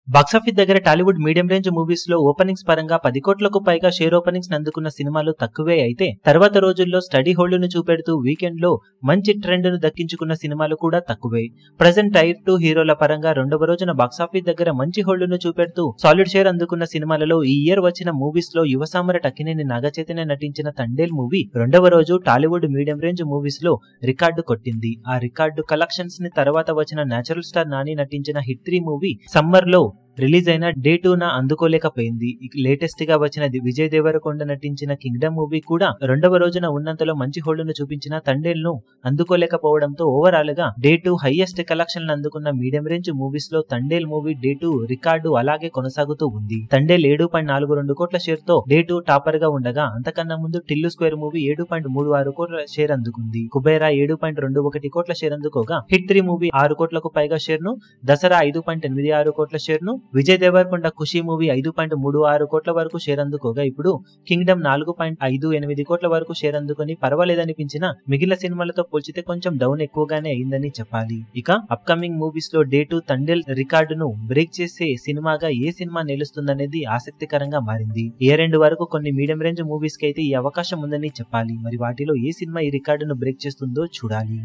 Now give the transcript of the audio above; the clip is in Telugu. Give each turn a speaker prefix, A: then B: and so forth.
A: బాక్సాఫీస్ దగ్గర టాలీవుడ్ మీడియం రేంజ్ మూవీస్ లో ఓపెనింగ్స్ పరంగా 10 కోట్లకు పైగా షేర్ ఓపెనింగ్స్ అందుకున్న సినిమాలు తక్కువే అయితే తర్వాత రోజుల్లో స్టడీ హోల్డ్ ను చూపెడుతూ వీకెండ్ లో మంచి ట్రెండ్ ను దక్కించుకున్న సినిమాలు కూడా తక్కువే. ప్రెజెంట్ టైర్ 2 హీరోల పరంగా రెండవ రోజున బాక్సాఫీస్ దగ్గర మంచి హోల్డ్ ను చూపెడుతూ సాలిడ్ షేర్ అందుకున్న సినిమాలలో ఈ ఇయర్ వచ్చిన మూవీస్ లో యువసామర టక్కినేని నాగచైతన్య నటించిన తండేల్ మూవీ రెండవ రోజు టాలీవుడ్ మీడియం రేంజ్ మూవీస్ లో రికార్డు కొట్టింది. ఆ రికార్డు కలెక్షన్స్ ని తర్వాత వచ్చిన నేచురల్ స్టార్ నాని నటించిన హిట్ 3 మూవీ సమ్మర్ లో రిలీజ్ అయిన డే 2 అందుకోలేకపోయింది. లేటెస్ట్ గా వచ్చిన విజయ్ దేవరకొండ నటించిన కింగ్డమ్ మూవీ కూడా రెండవ రోజున ఉన్నంతలో మంచి హోల్డ్ ను చూపించిన తండేల్ ను అందుకోలేకపోవడంతో ఓవరాల్ గా డే 2 హైయెస్ట్ కలెక్షన్లు అందుకున్న మీడియం రేంజ్ మూవీస్ లో తండేల్ మూవీ డే 2 రికార్డు అలాగే కొనసాగుతూ ఉంది. తండేల్ 7.42 కోట్ల షేర్ తో డే 2 టాపర్ గా ఉండగా అంతకన్నా ముందు టిల్లు స్క్వేర్ మూవీ 7.36 కోట్ల షేర్ అందుకుంది. కుబేరా 7.21 కోట్ల షేర్ అందుకోగా హిట్ 3 మూవీ 6 కోట్లకు పైగా షేర్ ను, దసరా 5.86 కోట్ల షేర్ ను, విజయ్ దేవరకొండ ఖుషి మూవీ 5.36 కోట్ల వరకు షేర్ అందుకోగా ఇప్పుడు కింగ్డమ్ 4.58 కోట్ల వరకు షేర్ అందుకుని పర్వాలేదనిపించిన మిగిలిన సినిమాలతో పోల్చితే కొంచెం డౌన్ ఎక్కువగానే అయిందని చెప్పాలి. ఇక అప్కమింగ్ మూవీస్ లో డే 2 తండేల్ రికార్డును బ్రేక్ చేసే సినిమాగా ఏ సినిమా నిలుస్తుందనేది ఆసక్తికరంగా మారింది. ఇయర్ ఎండ్ వరకు కొన్ని మీడియం రేంజ్ మూవీస్ కి అయితే ఈ అవకాశం ఉందని చెప్పాలి. మరి వాటిలో ఏ సినిమా ఈ రికార్డును బ్రేక్ చేస్తుందో చూడాలి.